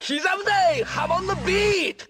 기자부대! I'm on the beat!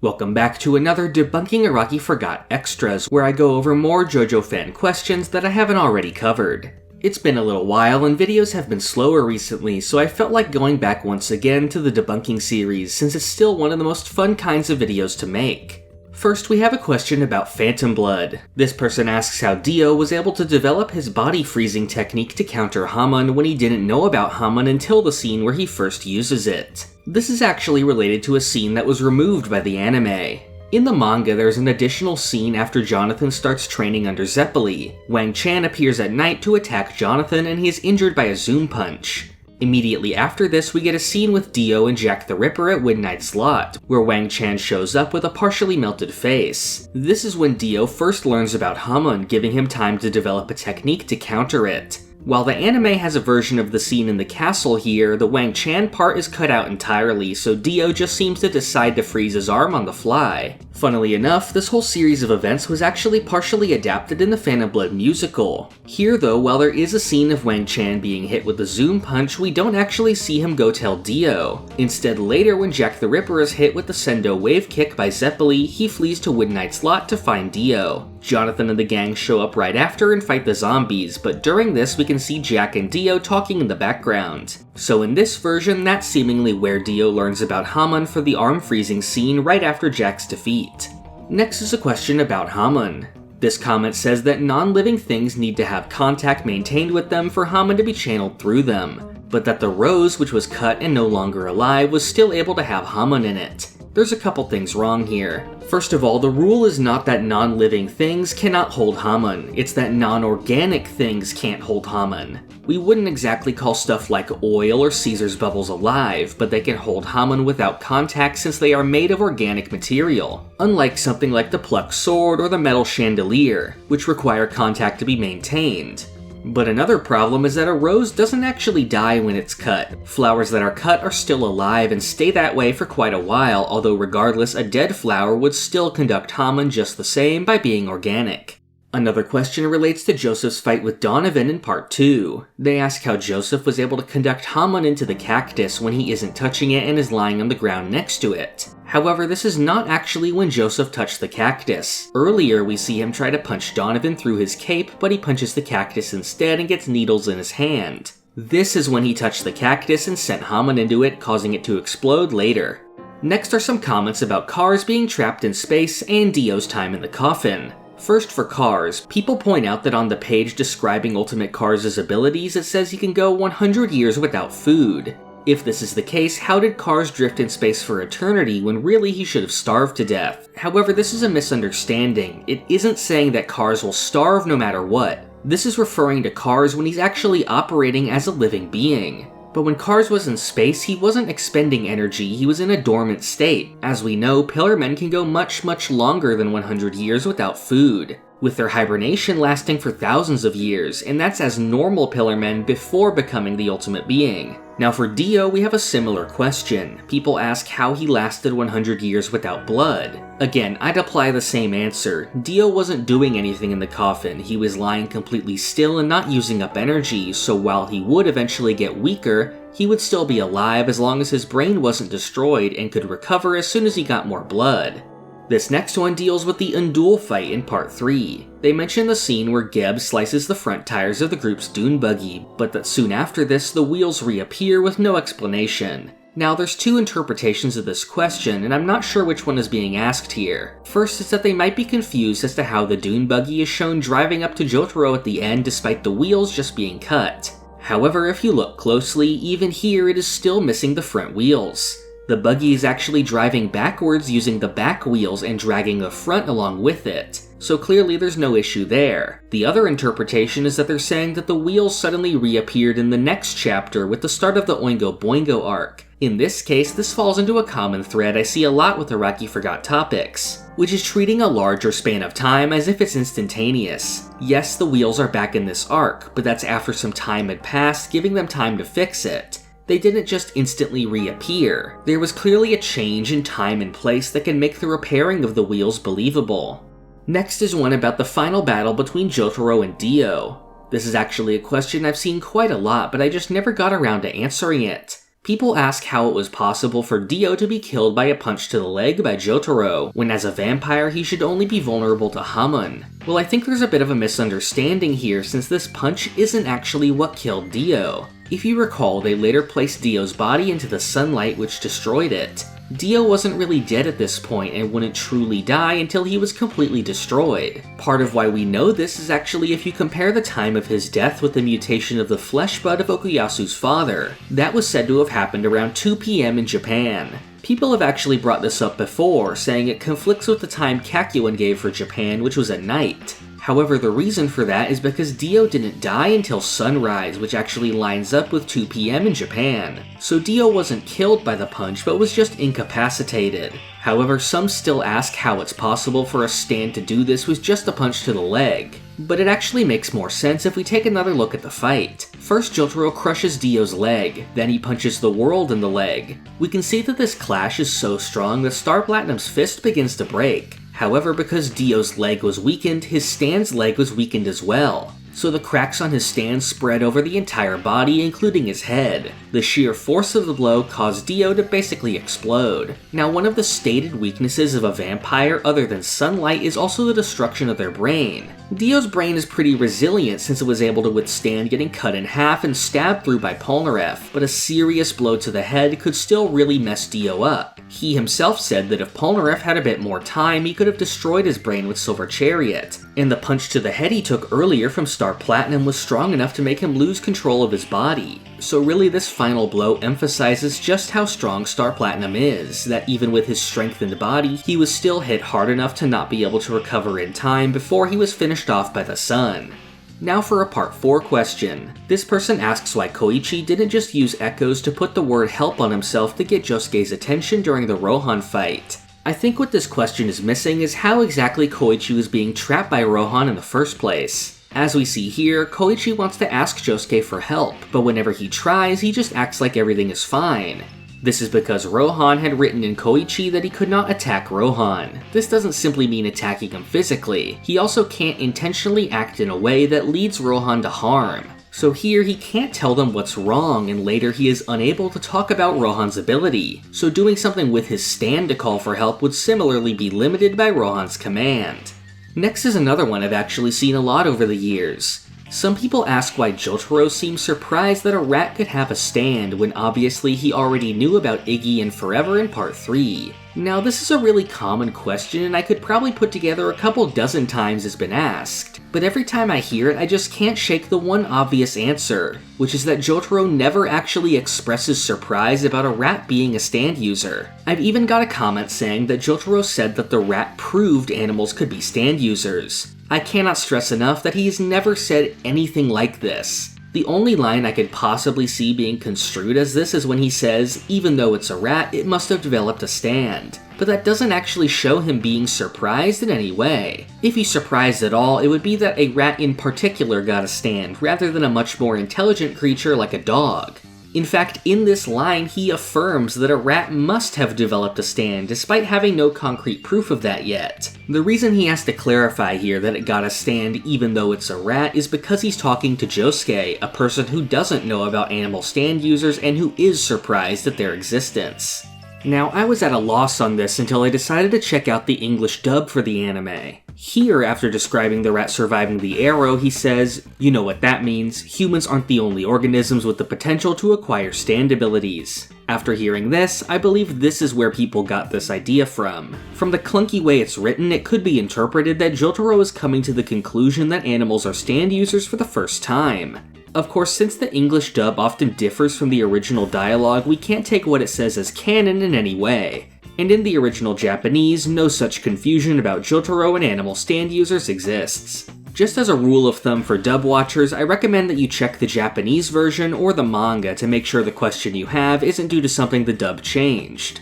Welcome back to another Debunking Araki Forgot Extras, where I go over more JoJo fan questions that I haven't already covered. It's been a little while and videos have been slower recently, so I felt like going back once again to the debunking series since it's still one of the most fun kinds of videos to make. First, we have a question about Phantom Blood. This person asks how Dio was able to develop his body freezing technique to counter Hamon when he didn't know about Hamon until the scene where he first uses it. This is actually related to a scene that was removed by the anime. In the manga, there's an additional scene after Jonathan starts training under Zeppeli. Wang Chan appears at night to attack Jonathan and he is injured by a Zoom punch. Immediately after this, we get a scene with Dio and Jack the Ripper at Midnight's Lot, where Wang Chan shows up with a partially melted face. This is when Dio first learns about Hamon, giving him time to develop a technique to counter it. While the anime has a version of the scene in the castle here, the Wang Chan part is cut out entirely, so Dio just seems to decide to freeze his arm on the fly. Funnily enough, this whole series of events was actually partially adapted in the Phantom Blood musical. Here though, while there is a scene of Wang Chan being hit with a Zoom punch, we don't actually see him go tell Dio. Instead, later when Jack the Ripper is hit with the Sendo wave kick by Zeppeli, he flees to Midnight's Lot to find Dio. Jonathan and the gang show up right after and fight the zombies, but during this we can see Jack and Dio talking in the background. So in this version, that's seemingly where Dio learns about Hamon for the arm freezing scene right after Jack's defeat. Next is a question about Hamon. This comment says that non-living things need to have contact maintained with them for Hamon to be channeled through them, but that the rose, which was cut and no longer alive, was still able to have Hamon in it. There's a couple things wrong here. First of all, the rule is not that non-living things cannot hold Hamon, it's that non-organic things can't hold Hamon. We wouldn't exactly call stuff like oil or Caesar's bubbles alive, but they can hold Hamon without contact since they are made of organic material, unlike something like the plucked sword or the metal chandelier, which require contact to be maintained. But another problem is that a rose doesn't actually die when it's cut. Flowers that are cut are still alive and stay that way for quite a while, although regardless, a dead flower would still conduct Hamon just the same by being organic. Another question relates to Joseph's fight with Donovan in Part 2. They ask how Joseph was able to conduct Hamon into the cactus when he isn't touching it and is lying on the ground next to it. However, this is not actually when Joseph touched the cactus. Earlier, we see him try to punch Donovan through his cape, but he punches the cactus instead and gets needles in his hand. This is when he touched the cactus and sent Hamon into it, causing it to explode later. Next are some comments about Cars being trapped in space and Dio's time in the coffin. First for Cars, people point out that on the page describing Ultimate Cars' abilities, it says he can go 100 years without food. If this is the case, how did Cars drift in space for eternity when really he should have starved to death? However, this is a misunderstanding. It isn't saying that Cars will starve no matter what. This is referring to Cars when he's actually operating as a living being. But when Cars was in space, he wasn't expending energy, he was in a dormant state. As we know, Pillar Men can go much longer than 100 years without food, with their hibernation lasting for thousands of years, and that's as normal Pillar Men before becoming the ultimate being. Now for Dio, we have a similar question. People ask how he lasted 100 years without blood. Again, I'd apply the same answer. Dio wasn't doing anything in the coffin, he was lying completely still and not using up energy, so while he would eventually get weaker, he would still be alive as long as his brain wasn't destroyed and could recover as soon as he got more blood. This next one deals with the Undul fight in Part 3. They mention the scene where Geb slices the front tires of the group's dune buggy, but that soon after this the wheels reappear with no explanation. Now there's two interpretations of this question, and I'm not sure which one is being asked here. First is that they might be confused as to how the dune buggy is shown driving up to Jotaro at the end despite the wheels just being cut. However, if you look closely, even here it is still missing the front wheels. The buggy is actually driving backwards using the back wheels and dragging the front along with it, so clearly there's no issue there. The other interpretation is that they're saying that the wheels suddenly reappeared in the next chapter with the start of the Oingo Boingo arc. In this case, this falls into a common thread I see a lot with Araki Forgot topics, which is treating a larger span of time as if it's instantaneous. Yes, the wheels are back in this arc, but that's after some time had passed, giving them time to fix it. They didn't just instantly reappear. There was clearly a change in time and place that can make the repairing of the wheels believable. Next is one about the final battle between Jotaro and Dio. This is actually a question I've seen quite a lot, but I just never got around to answering it. People ask how it was possible for Dio to be killed by a punch to the leg by Jotaro, when as a vampire he should only be vulnerable to Hamon. Well, I think there's a bit of a misunderstanding here since this punch isn't actually what killed Dio. If you recall, they later placed Dio's body into the sunlight which destroyed it. Dio wasn't really dead at this point and wouldn't truly die until he was completely destroyed. Part of why we know this is actually if you compare the time of his death with the mutation of the flesh bud of Okuyasu's father. That was said to have happened around 2 PM in Japan. People have actually brought this up before, saying it conflicts with the time Kakyoin gave for Japan, which was at night. However, the reason for that is because Dio didn't die until sunrise, which actually lines up with 2 PM in Japan. So Dio wasn't killed by the punch, but was just incapacitated. However, some still ask how it's possible for a stand to do this with just a punch to the leg. But it actually makes more sense if we take another look at the fight. First, Jotaro crushes Dio's leg, then he punches the world in the leg. We can see that this clash is so strong that Star Platinum's fist begins to break. However, because Dio's leg was weakened, his stand's leg was weakened as well. So the cracks on his stand spread over the entire body, including his head. The sheer force of the blow caused Dio to basically explode. Now, one of the stated weaknesses of a vampire other than sunlight is also the destruction of their brain. Dio's brain is pretty resilient since it was able to withstand getting cut in half and stabbed through by Polnareff, but a serious blow to the head could still really mess Dio up. He himself said that if Polnareff had a bit more time, he could have destroyed his brain with Silver Chariot, and the punch to the head he took earlier from Star Platinum was strong enough to make him lose control of his body. So really this final blow emphasizes just how strong Star Platinum is, that even with his strengthened body, he was still hit hard enough to not be able to recover in time before he was finished off by the sun. Now for a part 4 question. This person asks why Koichi didn't just use echoes to put the word help on himself to get Josuke's attention during the Rohan fight. I think what this question is missing is how exactly Koichi was being trapped by Rohan in the first place. As we see here, Koichi wants to ask Josuke for help, but whenever he tries, he just acts like everything is fine. This is because Rohan had written in Koichi that he could not attack Rohan. This doesn't simply mean attacking him physically, he also can't intentionally act in a way that leads Rohan to harm. So here he can't tell them what's wrong, and later he is unable to talk about Rohan's ability, so doing something with his stand to call for help would similarly be limited by Rohan's command. Next is another one I've actually seen a lot over the years. Some people ask why Jotaro seems surprised that a rat could have a stand when obviously he already knew about Iggy and Forever in part 3. Now this is a really common question and I could probably put together a couple dozen times it's been asked, but every time I hear it I just can't shake the one obvious answer, which is that Jotaro never actually expresses surprise about a rat being a stand user. I've even got a comment saying that Jotaro said that the rat proved animals could be stand users. I cannot stress enough that he has never said anything like this. The only line I could possibly see being construed as this is when he says, even though it's a rat, it must have developed a stand. But that doesn't actually show him being surprised in any way. If he's surprised at all, it would be that a rat in particular got a stand, rather than a much more intelligent creature like a dog. In fact, in this line, he affirms that a rat must have developed a stand, despite having no concrete proof of that yet. The reason he has to clarify here that it got a stand even though it's a rat is because he's talking to Josuke, a person who doesn't know about animal stand users and who is surprised at their existence. Now, I was at a loss on this until I decided to check out the English dub for the anime. Here, after describing the rat surviving the arrow, he says, "You know what that means, humans aren't the only organisms with the potential to acquire stand abilities." After hearing this, I believe this is where people got this idea from. From the clunky way it's written, it could be interpreted that Jotaro is coming to the conclusion that animals are stand users for the first time. Of course, since the English dub often differs from the original dialogue, we can't take what it says as canon in any way. And in the original Japanese, no such confusion about Jotaro and animal stand users exists. Just as a rule of thumb for dub watchers, I recommend that you check the Japanese version or the manga to make sure the question you have isn't due to something the dub changed.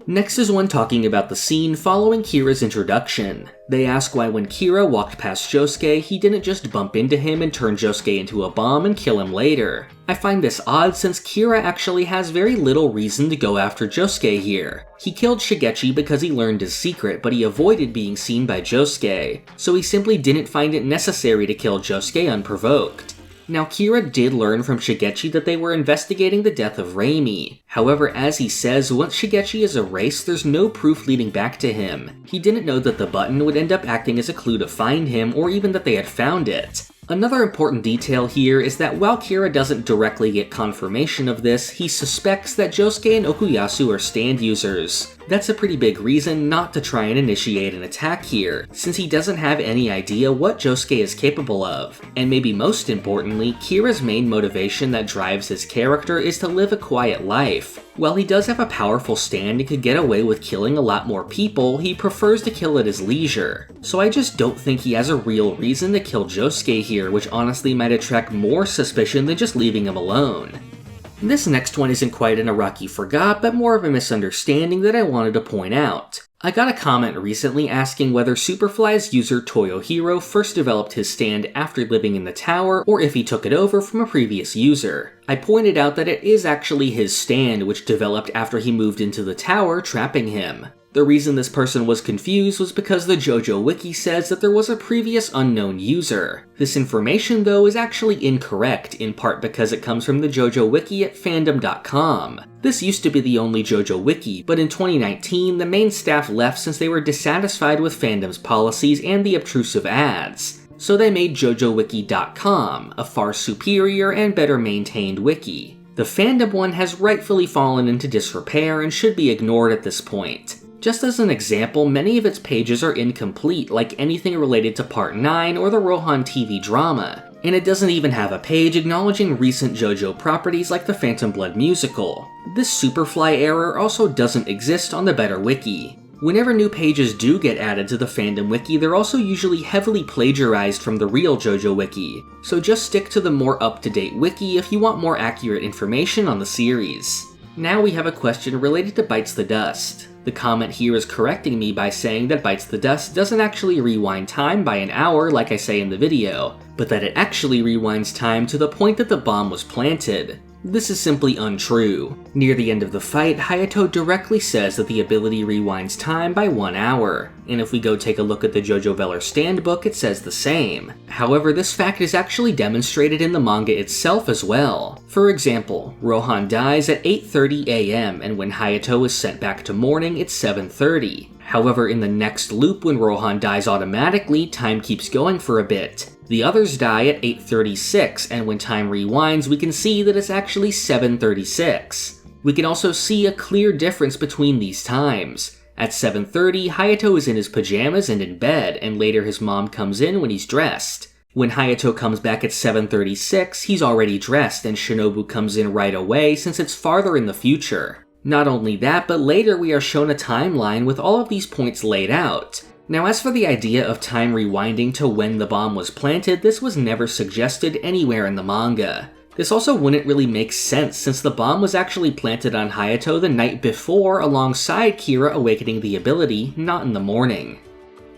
Next is one talking about the scene following Kira's introduction. They ask why when Kira walked past Josuke, he didn't just bump into him and turn Josuke into a bomb and kill him later. I find this odd since Kira actually has very little reason to go after Josuke here. He killed Shigechi because he learned his secret, but he avoided being seen by Josuke, so he simply didn't find it necessary to kill Josuke unprovoked. Now, Kira did learn from Shigechi that they were investigating the death of Reimi. However, as he says, once Shigechi is erased, there's no proof leading back to him. He didn't know that the button would end up acting as a clue to find him, or even that they had found it. Another important detail here is that while Kira doesn't directly get confirmation of this, he suspects that Josuke and Okuyasu are stand users. That's a pretty big reason not to try and initiate an attack here, since he doesn't have any idea what Josuke is capable of. And maybe most importantly, Kira's main motivation that drives his character is to live a quiet life. While he does have a powerful stand and could get away with killing a lot more people, he prefers to kill at his leisure. So I just don't think he has a real reason to kill Josuke here, which honestly might attract more suspicion than just leaving him alone. This next one isn't quite an Araki Forgot, but more of a misunderstanding that I wanted to point out. I got a comment recently asking whether Superfly's user Toyohiro first developed his stand after living in the tower, or if he took it over from a previous user. I pointed out that it is actually his stand, which developed after he moved into the tower, trapping him. The reason this person was confused was because the JoJo Wiki says that there was a previous unknown user. This information, though, is actually incorrect, in part because it comes from the JoJo Wiki at fandom.com. This used to be the only JoJo Wiki, but in 2019, the main staff left since they were dissatisfied with fandom's policies and the obtrusive ads. So they made JoJoWiki.com, a far superior and better maintained wiki. The fandom one has rightfully fallen into disrepair and should be ignored at this point. Just as an example, many of its pages are incomplete, like anything related to Part 9 or the Rohan TV drama, and it doesn't even have a page acknowledging recent JoJo properties like the Phantom Blood musical. This Superfly error also doesn't exist on the Better Wiki. Whenever new pages do get added to the fandom wiki, they're also usually heavily plagiarized from the real JoJo Wiki, so just stick to the more up-to-date wiki if you want more accurate information on the series. Now we have a question related to Bites the Dust. The comment here is correcting me by saying that Bites the Dust doesn't actually rewind time by an hour like I say in the video, but that it actually rewinds time to the point that the bomb was planted. This is simply untrue. Near the end of the fight, Hayato directly says that the ability rewinds time by 1 hour, and if we go take a look at the JoJo Veller stand book, it says the same. However, this fact is actually demonstrated in the manga itself as well. For example, Rohan dies at 8:30 AM, and when Hayato is sent back to morning, it's 7:30. However, in the next loop when Rohan dies automatically, time keeps going for a bit. The others die at 8:36, and when time rewinds, we can see that it's actually 7:36. We can also see a clear difference between these times. At 7:30, Hayato is in his pajamas and in bed, and later his mom comes in when he's dressed. When Hayato comes back at 7:36, he's already dressed, and Shinobu comes in right away since it's farther in the future. Not only that, but later we are shown a timeline with all of these points laid out. Now, as for the idea of time rewinding to when the bomb was planted, this was never suggested anywhere in the manga. This also wouldn't really make sense since the bomb was actually planted on Hayato the night before alongside Kira awakening the ability, not in the morning.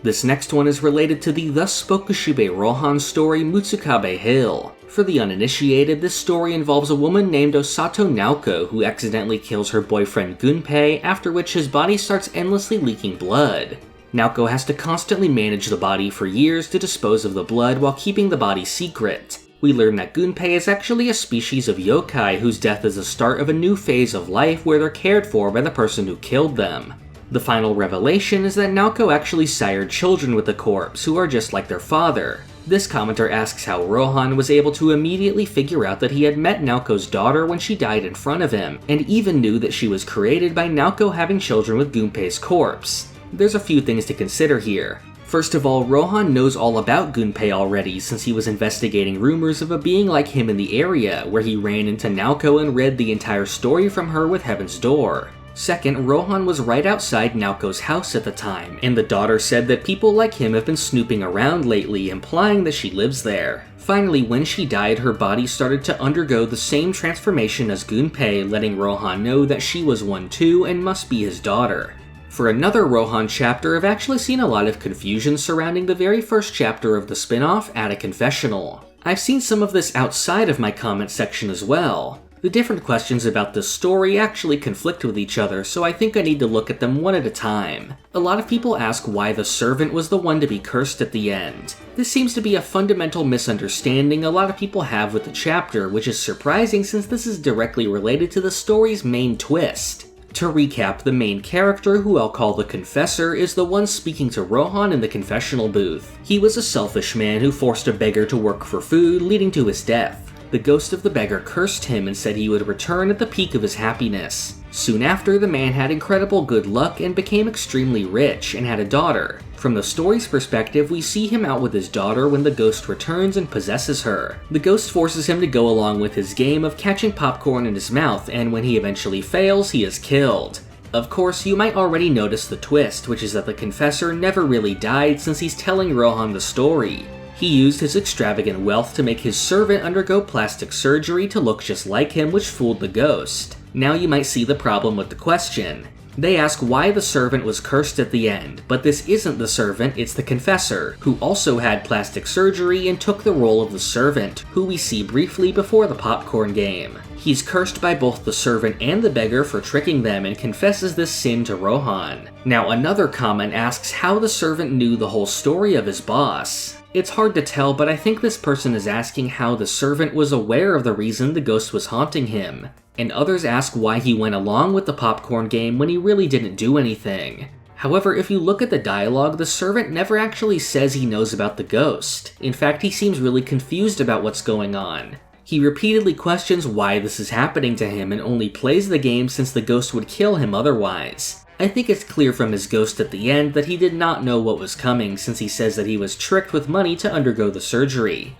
This next one is related to the Thus Spoke Kushibe Rohan story Mutsukabe Hill. For the uninitiated, this story involves a woman named Osato Naoko who accidentally kills her boyfriend Gunpei, after which his body starts endlessly leaking blood. Naoko has to constantly manage the body for years to dispose of the blood while keeping the body secret. We learn that Gunpei is actually a species of yokai whose death is the start of a new phase of life where they're cared for by the person who killed them. The final revelation is that Naoko actually sired children with the corpse who are just like their father. This commenter asks how Rohan was able to immediately figure out that he had met Naoko's daughter when she died in front of him, and even knew that she was created by Naoko having children with Gunpei's corpse. There's a few things to consider here. First of all, Rohan knows all about Gunpei already since he was investigating rumors of a being like him in the area, where he ran into Naoko and read the entire story from her with Heaven's Door. Second, Rohan was right outside Naoko's house at the time, and the daughter said that people like him have been snooping around lately, implying that she lives there. Finally, when she died, her body started to undergo the same transformation as Gunpei, letting Rohan know that she was one too and must be his daughter. For another Rohan chapter, I've actually seen a lot of confusion surrounding the very first chapter of the spin-off, At a Confessional. I've seen some of this outside of my comment section as well. The different questions about this story actually conflict with each other, so I think I need to look at them one at a time. A lot of people ask why the servant was the one to be cursed at the end. This seems to be a fundamental misunderstanding a lot of people have with the chapter, which is surprising since this is directly related to the story's main twist. To recap, the main character, who I'll call the Confessor, is the one speaking to Rohan in the confessional booth. He was a selfish man who forced a beggar to work for food, leading to his death. The ghost of the beggar cursed him and said he would return at the peak of his happiness. Soon after, the man had incredible good luck and became extremely rich and had a daughter. From the story's perspective, we see him out with his daughter when the ghost returns and possesses her. The ghost forces him to go along with his game of catching popcorn in his mouth, and when he eventually fails, he is killed. Of course, you might already notice the twist, which is that the Confessor never really died since he's telling Rohan the story. He used his extravagant wealth to make his servant undergo plastic surgery to look just like him, which fooled the ghost. Now you might see the problem with the question. They ask why the servant was cursed at the end, but this isn't the servant, it's the Confessor, who also had plastic surgery and took the role of the servant, who we see briefly before the popcorn game. He's cursed by both the servant and the beggar for tricking them and confesses this sin to Rohan. Now another comment asks how the servant knew the whole story of his boss. It's hard to tell, but I think this person is asking how the servant was aware of the reason the ghost was haunting him. And others ask why he went along with the popcorn game when he really didn't do anything. However, if you look at the dialogue, the servant never actually says he knows about the ghost. In fact, he seems really confused about what's going on. He repeatedly questions why this is happening to him and only plays the game since the ghost would kill him otherwise. I think it's clear from his ghost at the end that he did not know what was coming since he says that he was tricked with money to undergo the surgery.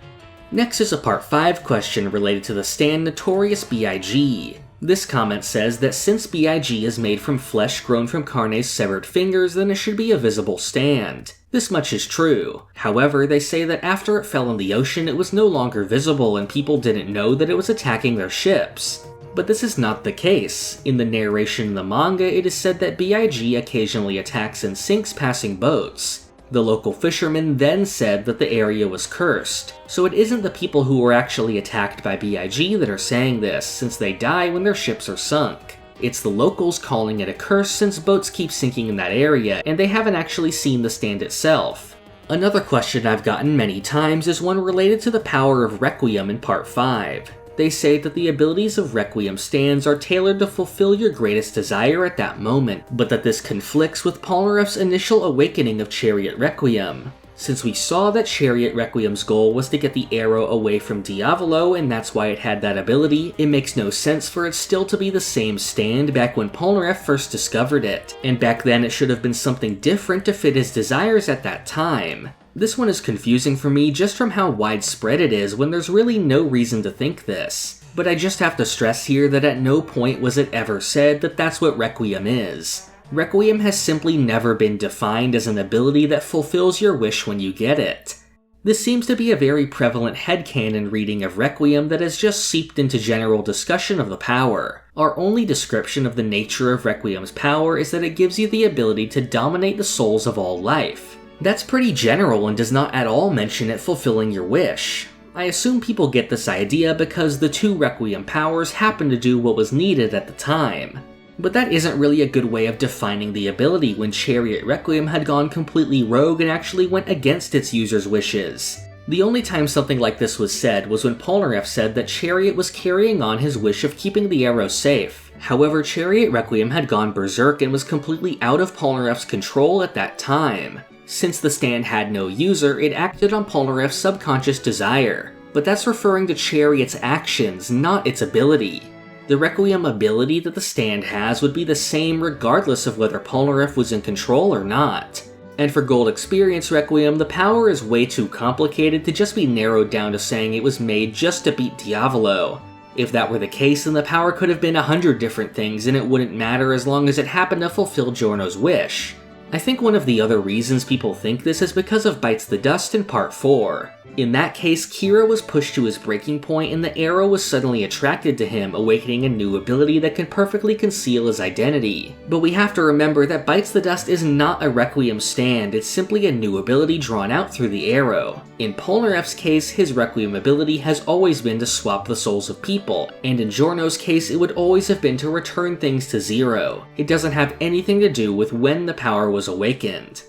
Next is a part 5 question related to the stand Notorious B.I.G. This comment says that since B.I.G. is made from flesh grown from Carne's severed fingers, then it should be a visible stand. This much is true. However, they say that after it fell in the ocean, it was no longer visible and people didn't know that it was attacking their ships. But this is not the case. In the narration in the manga, it is said that B.I.G. occasionally attacks and sinks passing boats. The local fishermen then said that the area was cursed, so it isn't the people who were actually attacked by B.I.G. that are saying this, since they die when their ships are sunk. It's the locals calling it a curse since boats keep sinking in that area, and they haven't actually seen the stand itself. Another question I've gotten many times is one related to the power of Requiem in Part 5. They say that the abilities of Requiem stands are tailored to fulfill your greatest desire at that moment, but that this conflicts with Polnareff's initial awakening of Chariot Requiem. Since we saw that Chariot Requiem's goal was to get the arrow away from Diavolo and that's why it had that ability, it makes no sense for it still to be the same stand back when Polnareff first discovered it, and back then it should have been something different to fit his desires at that time. This one is confusing for me just from how widespread it is when there's really no reason to think this. But I just have to stress here that at no point was it ever said that that's what Requiem is. Requiem has simply never been defined as an ability that fulfills your wish when you get it. This seems to be a very prevalent headcanon reading of Requiem that has just seeped into general discussion of the power. Our only description of the nature of Requiem's power is that it gives you the ability to dominate the souls of all life. That's pretty general and does not at all mention it fulfilling your wish. I assume people get this idea because the two Requiem powers happen to do what was needed at the time. But that isn't really a good way of defining the ability when Chariot Requiem had gone completely rogue and actually went against its user's wishes. The only time something like this was said was when Polnareff said that Chariot was carrying on his wish of keeping the arrow safe. However, Chariot Requiem had gone berserk and was completely out of Polnareff's control at that time. Since the stand had no user, it acted on Polnareff's subconscious desire. But that's referring to Chariot's actions, not its ability. The Requiem ability that the stand has would be the same regardless of whether Polnareff was in control or not. And for Gold Experience Requiem, the power is way too complicated to just be narrowed down to saying it was made just to beat Diavolo. If that were the case, then the power could have been 100 different things and it wouldn't matter as long as it happened to fulfill Giorno's wish. I think one of the other reasons people think this is because of Bites the Dust in Part 4. In that case, Kira was pushed to his breaking point and the arrow was suddenly attracted to him, awakening a new ability that can perfectly conceal his identity. But we have to remember that Bites the Dust is not a Requiem stand, it's simply a new ability drawn out through the arrow. In Polnareff's case, his Requiem ability has always been to swap the souls of people, and in Giorno's case it would always have been to return things to zero. It doesn't have anything to do with when the power was awakened.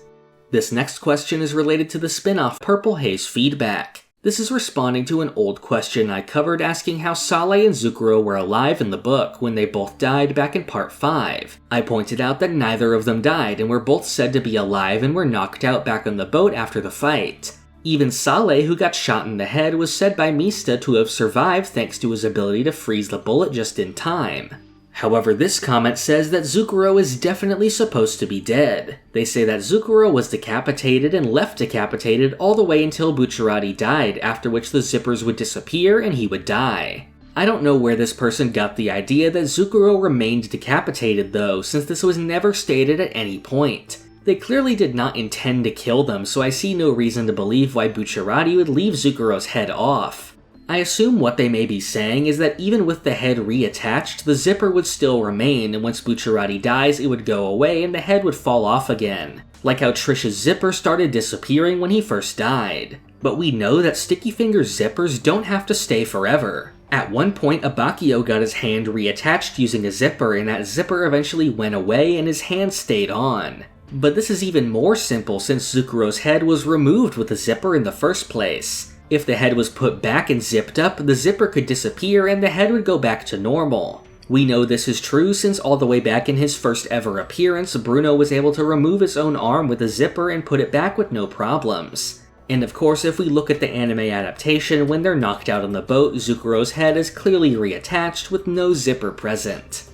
This next question is related to the spin-off Purple Haze feedback. This is responding to an old question I covered asking how Sale and Zukuro were alive in the book when they both died back in Part 5. I pointed out that neither of them died and were both said to be alive and were knocked out back on the boat after the fight. Even Sale, who got shot in the head, was said by Mista to have survived thanks to his ability to freeze the bullet just in time. However, this comment says that Zukuro is definitely supposed to be dead. They say that Zukuro was decapitated and left decapitated all the way until Bucciarati died, after which the zippers would disappear and he would die. I don't know where this person got the idea that Zukuro remained decapitated though, since this was never stated at any point. They clearly did not intend to kill them, so I see no reason to believe why Bucciarati would leave Zukuro's head off. I assume what they may be saying is that even with the head reattached, the zipper would still remain, and once Bucciarati dies, it would go away and the head would fall off again. Like how Trish's zipper started disappearing when he first died. But we know that Sticky Finger's zippers don't have to stay forever. At one point, Abakio got his hand reattached using a zipper, and that zipper eventually went away and his hand stayed on. But this is even more simple since Zukuro's head was removed with the zipper in the first place. If the head was put back and zipped up, the zipper could disappear and the head would go back to normal. We know this is true since all the way back in his first ever appearance, Bruno was able to remove his own arm with a zipper and put it back with no problems. And of course, if we look at the anime adaptation, when they're knocked out on the boat, Zukuro's head is clearly reattached with no zipper present.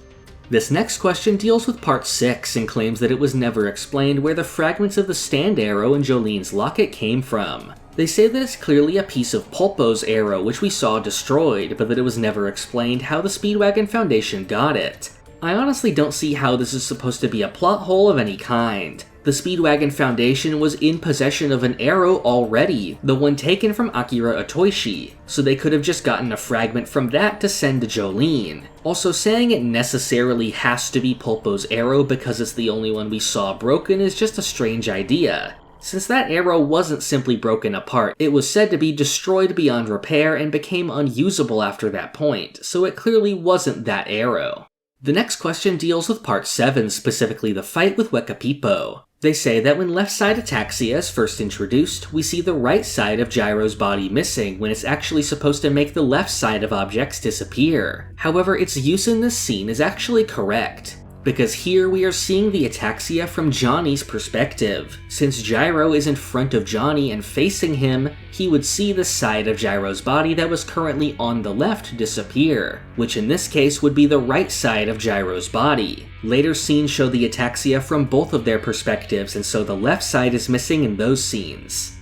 This next question deals with Part 6 and claims that it was never explained where the fragments of the stand arrow in Jolene's locket came from. They say that it's clearly a piece of Pulpo's arrow which we saw destroyed, but that it was never explained how the Speedwagon Foundation got it. I honestly don't see how this is supposed to be a plot hole of any kind. The Speedwagon Foundation was in possession of an arrow already, the one taken from Akira Otoishi, so they could have just gotten a fragment from that to send to Jolene. Also, saying it necessarily has to be Pulpo's arrow because it's the only one we saw broken is just a strange idea. Since that arrow wasn't simply broken apart, it was said to be destroyed beyond repair and became unusable after that point, so it clearly wasn't that arrow. The next question deals with Part 7, specifically the fight with Wekapipo. They say that when left side ataxia is first introduced, we see the right side of Gyro's body missing when it's actually supposed to make the left side of objects disappear. However, its use in this scene is actually correct, because here we are seeing the ataxia from Johnny's perspective. Since Gyro is in front of Johnny and facing him, he would see the side of Gyro's body that was currently on the left disappear, which in this case would be the right side of Gyro's body. Later scenes show the ataxia from both of their perspectives, and so the left side is missing in those scenes.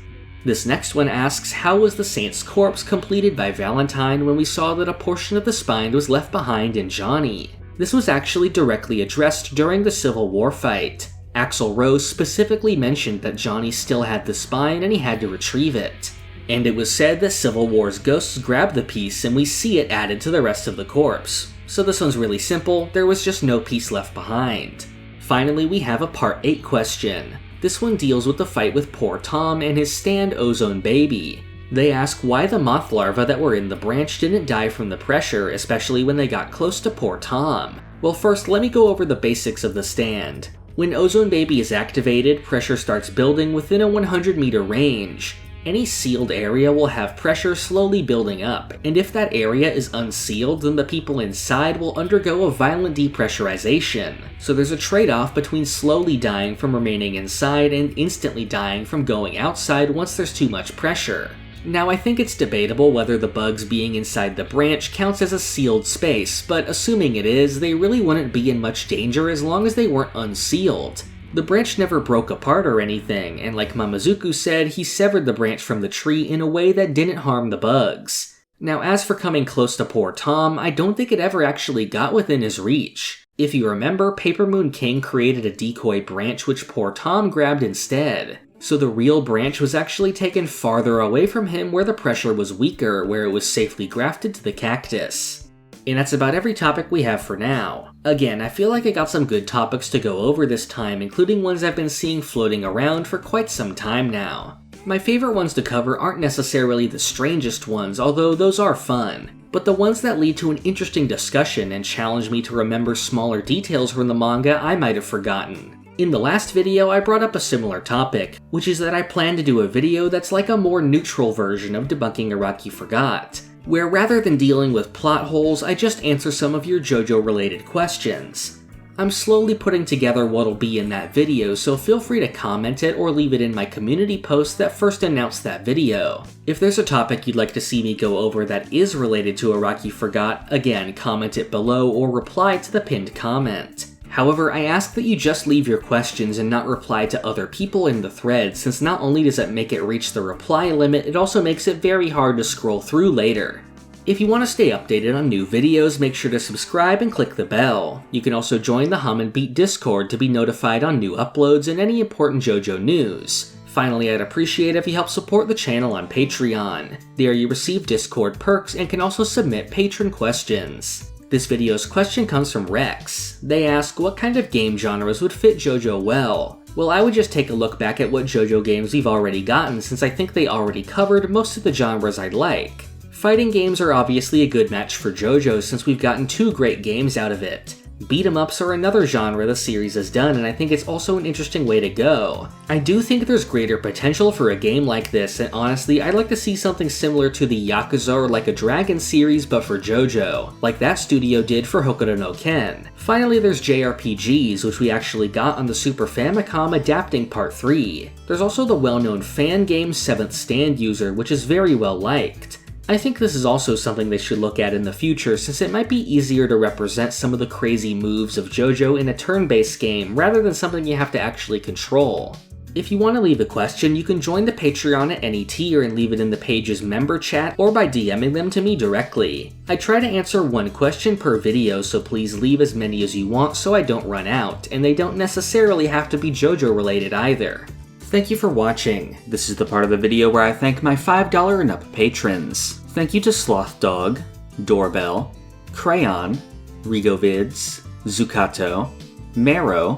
This next one asks, how was the Saint's corpse completed by Valentine when we saw that a portion of the spine was left behind in Johnny? This was actually directly addressed during the Civil War fight. Axl Rose specifically mentioned that Johnny still had the spine and he had to retrieve it. And it was said that Civil War's ghosts grabbed the piece and we see it added to the rest of the corpse. So this one's really simple, there was just no piece left behind. Finally, we have a Part 8 question. This one deals with the fight with poor Tom and his stand Ozone Baby. They ask why the moth larvae that were in the branch didn't die from the pressure, especially when they got close to poor Tom. Well, first let me go over the basics of the stand. When Ozone Baby is activated, pressure starts building within a 100-meter range. Any sealed area will have pressure slowly building up, and if that area is unsealed, then the people inside will undergo a violent depressurization. So there's a trade-off between slowly dying from remaining inside and instantly dying from going outside once there's too much pressure. Now, I think it's debatable whether the bugs being inside the branch counts as a sealed space, but assuming it is, they really wouldn't be in much danger as long as they weren't unsealed. The branch never broke apart or anything, and like Mamazuku said, he severed the branch from the tree in a way that didn't harm the bugs. Now as for coming close to poor Tom, I don't think it ever actually got within his reach. If you remember, Paper Moon King created a decoy branch which poor Tom grabbed instead. So the real branch was actually taken farther away from him where the pressure was weaker, where it was safely grafted to the cactus. And that's about every topic we have for now. Again, I feel like I got some good topics to go over this time, including ones I've been seeing floating around for quite some time now. My favorite ones to cover aren't necessarily the strangest ones, although those are fun, but the ones that lead to an interesting discussion and challenge me to remember smaller details from the manga I might have forgotten. In the last video, I brought up a similar topic, which is that I plan to do a video that's like a more neutral version of Debunking Araki Forgot, where rather than dealing with plot holes, I just answer some of your JoJo-related questions. I'm slowly putting together what'll be in that video, so feel free to comment it or leave it in my community post that first announced that video. If there's a topic you'd like to see me go over that is related to Araki Forgot, again, comment it below or reply to the pinned comment. However, I ask that you just leave your questions and not reply to other people in the thread, since not only does it make it reach the reply limit, it also makes it very hard to scroll through later. If you want to stay updated on new videos, make sure to subscribe and click the bell. You can also join the Hamon Discord to be notified on new uploads and any important JoJo news. Finally, I'd appreciate if you help support the channel on Patreon. There you receive Discord perks and can also submit patron questions. This video's question comes from Rex. They ask, what kind of game genres would fit JoJo well? Well, I would just take a look back at what JoJo games we've already gotten, since I think they already covered most of the genres I'd like. Fighting games are obviously a good match for JoJo since we've gotten 2 great games out of it. Beat-em-ups are another genre the series has done, and I think it's also an interesting way to go. I do think there's greater potential for a game like this, and honestly, I'd like to see something similar to the Yakuza or Like a Dragon series but for JoJo, like that studio did for Hokuto no Ken. Finally, there's JRPGs, which we actually got on the Super Famicom adapting Part 3. There's also the well-known fan game 7th Stand User, which is very well liked. I think this is also something they should look at in the future, since it might be easier to represent some of the crazy moves of JoJo in a turn-based game rather than something you have to actually control. If you want to leave a question, you can join the Patreon at any tier and leave it in the page's member chat or by DMing them to me directly. I try to answer 1 question per video, so please leave as many as you want so I don't run out, and they don't necessarily have to be JoJo related either. Thank you for watching. This is the part of the video where I thank my $5 and up patrons. Thank you to Sloth Dog, Doorbell, Crayon, Rigovids, Zucato, Marrow,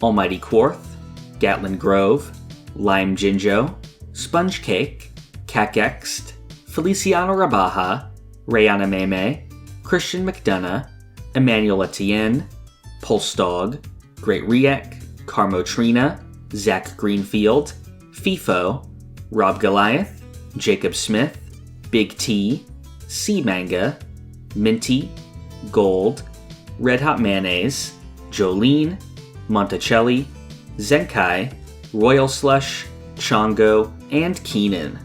Almighty Quarth, Gatlin Grove, Lime Jinjo, Sponge Cake, Cakext, Feliciano Rabaja, Rayana Meme, Christian McDonough, Emmanuel Etienne, Pulse Dog, Great Riek, Carmo Trina, Zach Greenfield, FIFO, Rob Goliath, Jacob Smith, Big T, Sea Manga, Minty, Gold, Red Hot Mayonnaise, Jolene, Monticelli, Zenkai, Royal Slush, Chongo, and Keenan.